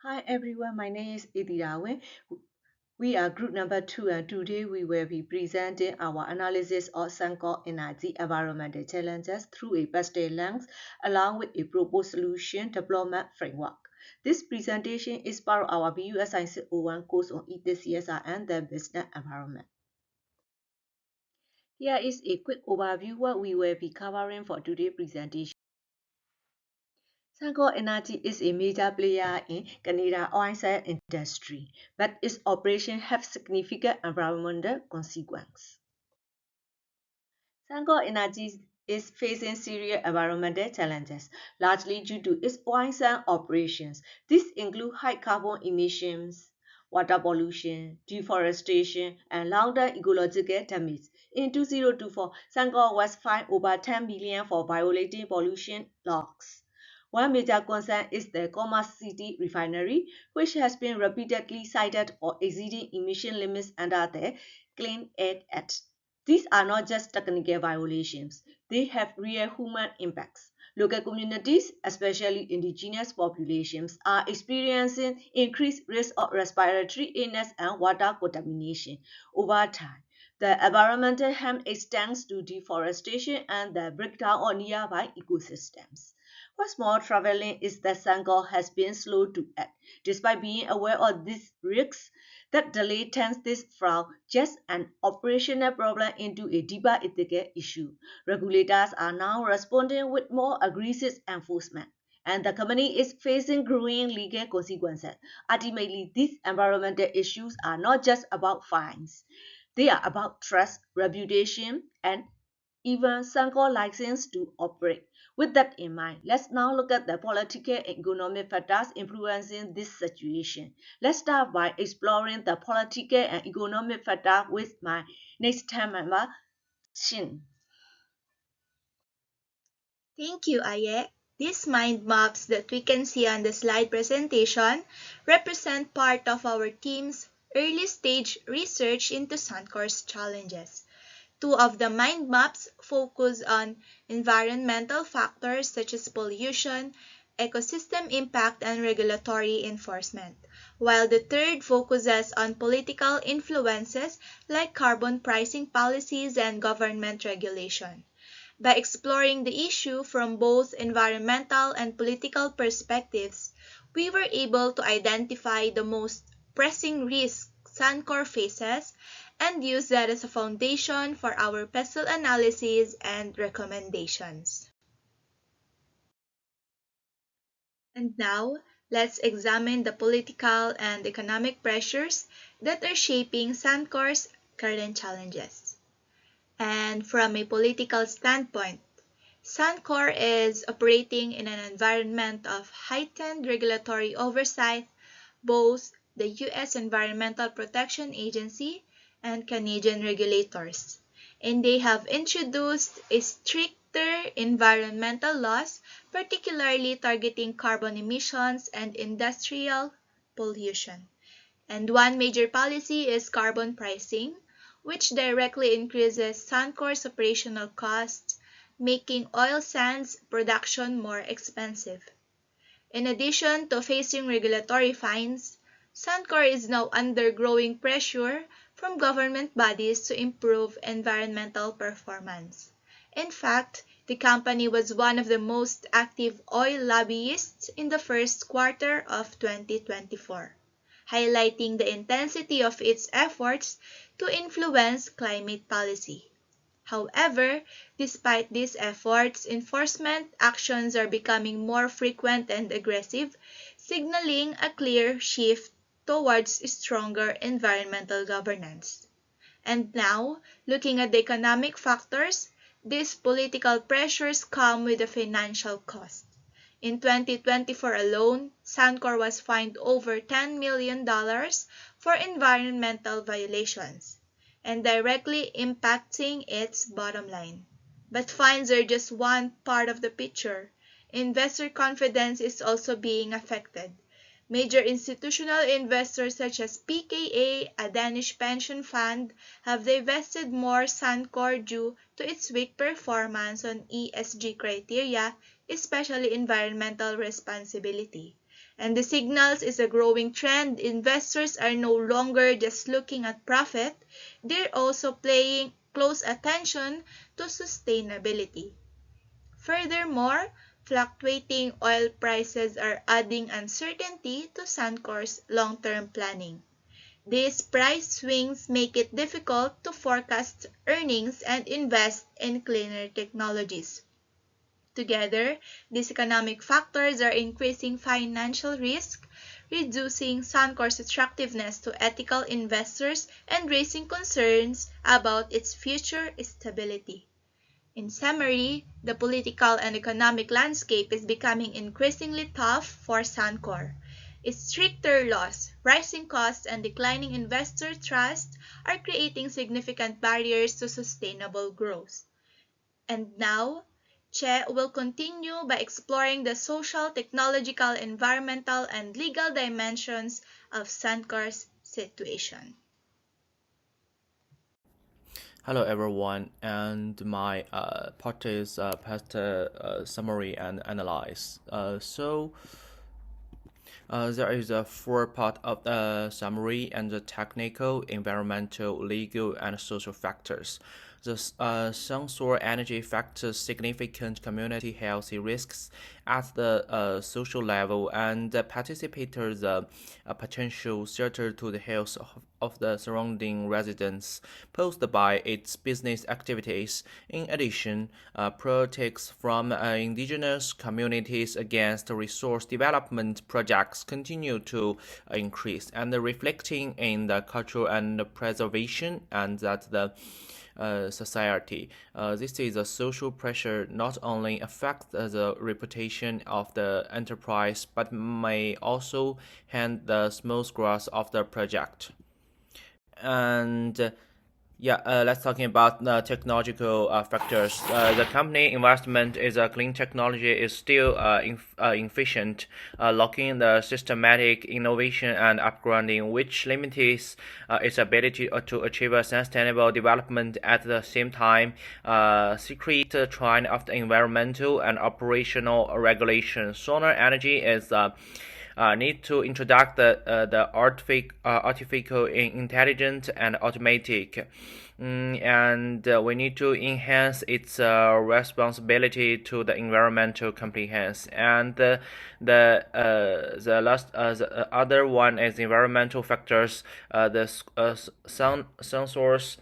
Hi everyone, my name is Idirawe. We are group number 2 and today we will be presenting our analysis of Suncor energy environmental challenges through a PESTEL lens along with a proposed solution development framework. This presentation is part of our BUSI 01 course on ETCSR and the business environment. Here is a quick overview what we will be covering for today's presentation. Suncor Energy is a major player in Canada oil and gas industry, but its operations have significant environmental consequences. Suncor Energy is facing serious environmental challenges, largely due to its oil and gas operations. These include high carbon emissions, water pollution, deforestation, and long-term ecological damage. In 2024, Suncor was fined over 10 billion for violating pollution laws. One major concern is the Commerce City refinery, which has been repeatedly cited for exceeding emission limits under the Clean Air Act. These are not just technical violations, they have real human impacts. Local communities, especially indigenous populations, are experiencing increased risk of respiratory illness and water contamination over time. The environmental harm extends to deforestation and the breakdown of nearby ecosystems. What's more troubling is that Sangor has been slow to act. Despite being aware of these risks, that delay turns this from just an operational problem into a deeper ethical issue. Regulators are now responding with more aggressive enforcement, and the company is facing growing legal consequences. Ultimately, these environmental issues are not just about fines. They are about trust, reputation, and even Suncor license to operate. With that in mind, let's now look at the political and economic factors influencing this situation. Let's start by exploring the political and economic factor with my next time member, Shin. Thank you, Aye. These mind maps that we can see on the slide presentation represent part of our team's early stage research into Suncor's challenges. Two of the mind maps focus on environmental factors such as pollution, ecosystem impact, and regulatory enforcement, while the third focuses on political influences like carbon pricing policies and government regulation. By exploring the issue from both environmental and political perspectives, we were able to identify the most pressing risks Suncor faces and use that as a foundation for our PESTEL analysis and recommendations. And now, let's examine the political and economic pressures that are shaping Suncor's current challenges. And from a political standpoint, Suncor is operating in an environment of heightened regulatory oversight. Both the U.S. Environmental Protection Agency and Canadian regulators, and they have introduced a stricter environmental laws, particularly targeting carbon emissions and industrial pollution. And one major policy is carbon pricing, which directly increases Suncor's operational costs, making oil sands production more expensive. In addition to facing regulatory fines, Suncor is now under growing pressure from government bodies to improve environmental performance. In fact, the company was one of the most active oil lobbyists in the first quarter of 2024, highlighting the intensity of its efforts to influence climate policy. However, despite these efforts, enforcement actions are becoming more frequent and aggressive, signaling a clear shift towards stronger environmental governance. And now, looking at the economic factors, these political pressures come with a financial cost. In 2024 alone, Suncor was fined over $10 million for environmental violations, and directly impacting its bottom line. But fines are just one part of the picture. Investor confidence is also being affected. Major institutional investors such as PKA, a Danish pension fund, have divested more Suncor due to its weak performance on ESG criteria, especially environmental responsibility. And the signals is a growing trend. Investors are no longer just looking at profit, they're also paying close attention to sustainability. Furthermore, fluctuating oil prices are adding uncertainty to Suncor's long-term planning. These price swings make it difficult to forecast earnings and invest in cleaner technologies. Together, these economic factors are increasing financial risk, reducing Suncor's attractiveness to ethical investors, and raising concerns about its future stability. In summary, the political and economic landscape is becoming increasingly tough for Suncor. Stricter laws, rising costs, and declining investor trust are creating significant barriers to sustainable growth. And now, Che will continue by exploring the social, technological, environmental, and legal dimensions of Suncor's situation. Hello everyone, and my part is past summary and analyze. There is a four part of the summary and the technical, environmental, legal, and social factors. The sensor energy factors significant community health risks at the social level and participators potential threat to the health of the surrounding residents posed by its business activities. In addition, protects from indigenous communities against resource development projects continue to increase and reflecting in the cultural and preservation and that the society. This is a social pressure not only affects the reputation of the enterprise but may also hand the smooth growth of the project. And let's talking about the technological factors. The company investment is a clean technology is still inefficient, lacking the systematic innovation and upgrading, which limits its ability to achieve a sustainable development. At the same time, secret trend of the environmental and operational regulation. Solar energy is need to introduce the artificial intelligence and automatic. And we need to enhance its responsibility to the environmental compliance. And the other one is environmental factors. The sensors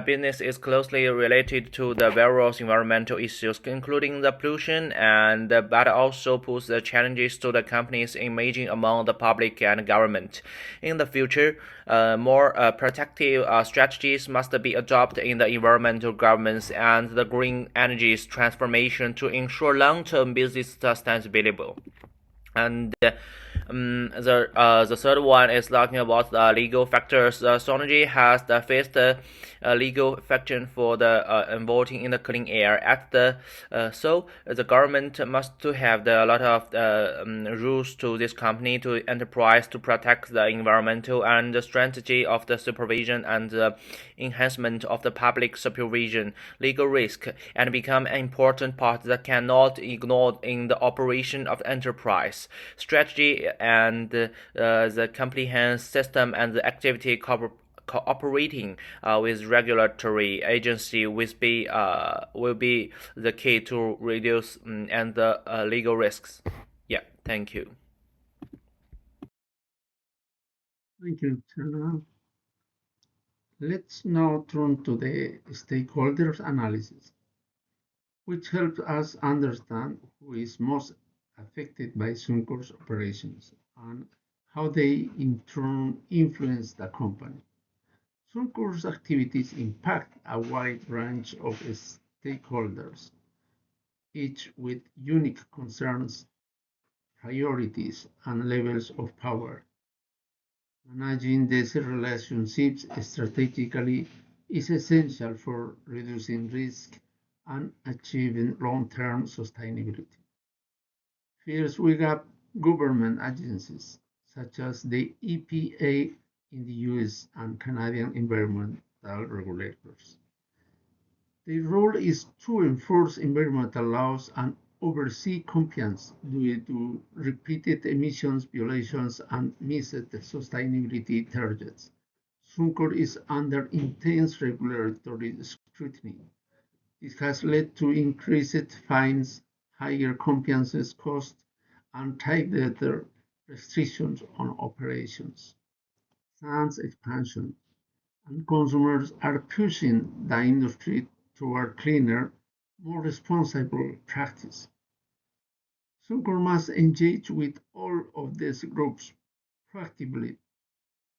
business is closely related to the various environmental issues, including the pollution, and but also puts the challenges to the company's image among the public and government. In the future, more protective strategies must be adopted in the environmental governance and the green energy transformation to ensure long-term business sustainability. And the third one is talking about the legal factors. Sonergy has the first legal faction for the voting in the clean air. So the government must to have a lot of rules to this company to enterprise to protect the environmental and the strategy of the supervision and the enhancement of the public supervision, legal risk, and become an important part that cannot ignored in the operation of enterprise strategy and the comprehensive system and the activity cooperating with regulatory agency will be the key to reduce and the legal risks. Yeah, thank you. Thank you, Chandra. Let's now turn to the stakeholders analysis, which helps us understand who is most affected by Suncor's operations and how they in turn influence the company. Suncor's activities impact a wide range of stakeholders, each with unique concerns, priorities, and levels of power. Managing these relationships strategically is essential for reducing risk and achieving long-term sustainability. First, we have government agencies such as the EPA in the US and Canadian environmental regulators. Their role is to enforce environmental laws and oversee compliance due to repeated emissions violations and missed sustainability targets. Suncor is under intense regulatory scrutiny. This has led to increased fines, higher compliance costs, and tighter restrictions on operations. Sans expansion, and consumers are pushing the industry toward cleaner, more responsible practice. Suncor must engage with all of these groups proactively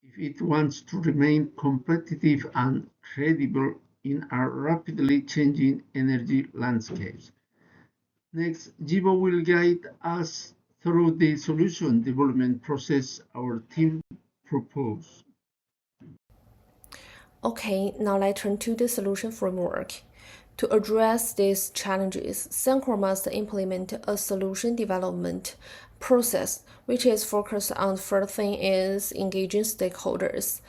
if it wants to remain competitive and credible in a rapidly changing energy landscape. Next, Jibo will guide us through the solution development process our team proposed. Okay, now let's turn to the solution framework. To address these challenges, Suncor must implement a solution development process which is focused on the first thing is engaging stakeholders.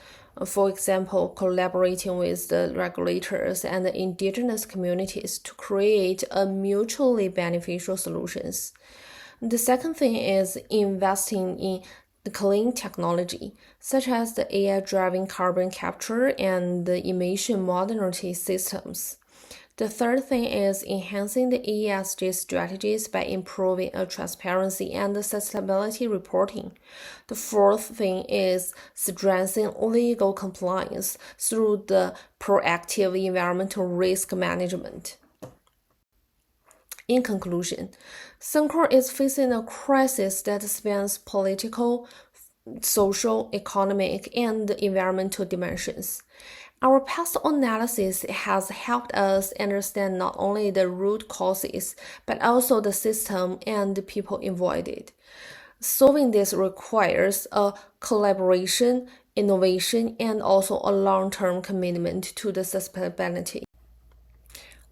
For example, collaborating with the regulators and the indigenous communities to create a mutually beneficial solutions. The second thing is investing in the clean technology, such as the AI-driven carbon capture and the emission monitoring systems. The third thing is enhancing the ESG strategies by improving transparency and sustainability reporting. The fourth thing is strengthening legal compliance through the proactive environmental risk management. In conclusion, Suncor is facing a crisis that spans political, social, economic, and environmental dimensions. Our past analysis has helped us understand not only the root causes, but also the system and the people involved. Solving this requires a collaboration, innovation, and also a long-term commitment to the sustainability.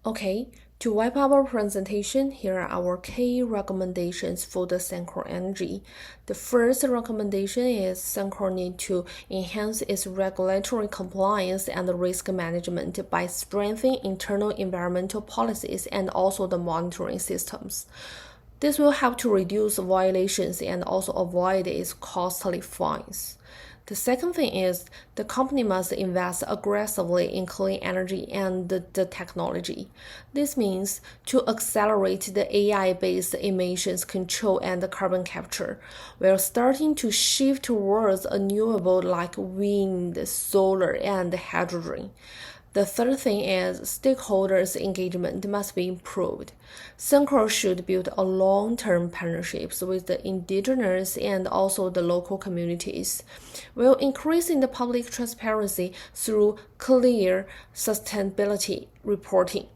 Okay, to wrap up our presentation, here are our key recommendations for the Suncor Energy. The first recommendation is Suncor need to enhance its regulatory compliance and risk management by strengthening internal environmental policies and also the monitoring systems. This will help to reduce violations and also avoid its costly fines. The second thing is the company must invest aggressively in clean energy and the technology. This means to accelerate the AI-based emissions control and the carbon capture, while starting to shift towards renewable like wind, solar, and hydrogen. The third thing is stakeholders' engagement must be improved. Suncor should build a long-term partnerships with the indigenous and also the local communities, while increasing the public transparency through clear sustainability reporting.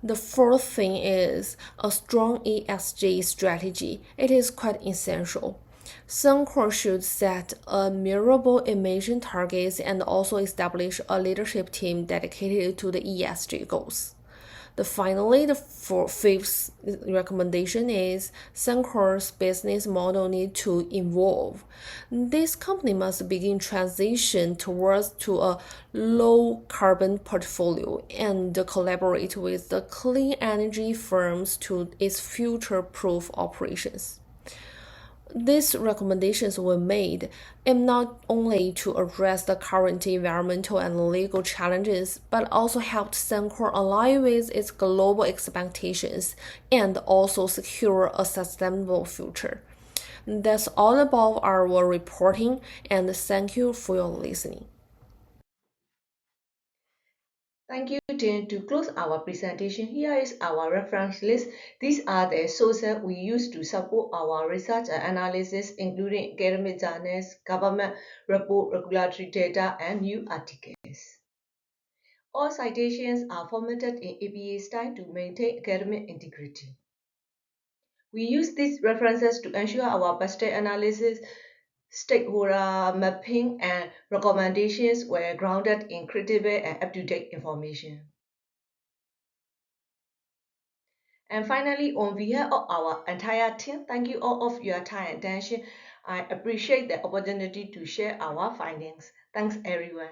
The fourth thing is a strong ESG strategy. It is quite essential. Suncor should set a measurable emission targets and also establish a leadership team dedicated to the ESG goals. Finally, the fifth recommendation is Suncor's business model need to evolve. This company must begin transition towards to a low carbon portfolio and collaborate with the clean energy firms to its future-proof operations. These recommendations were made aim not only to address the current environmental and legal challenges, but also helped Suncor align with its global expectations and also secure a sustainable future. That's all about our reporting, and thank you for your listening. Thank you, Jane. To close our presentation, here is our reference list. These are the sources we use to support our research and analysis, including academic journals, government report, regulatory data, and new articles. All citations are formatted in APA style to maintain academic integrity. We use these references to ensure our PESTEL analysis, stakeholder mapping, and recommendations were grounded in credible and up-to-date information. And finally, on behalf of our entire team, thank you all of your time and attention. I appreciate the opportunity to share our findings. Thanks, everyone.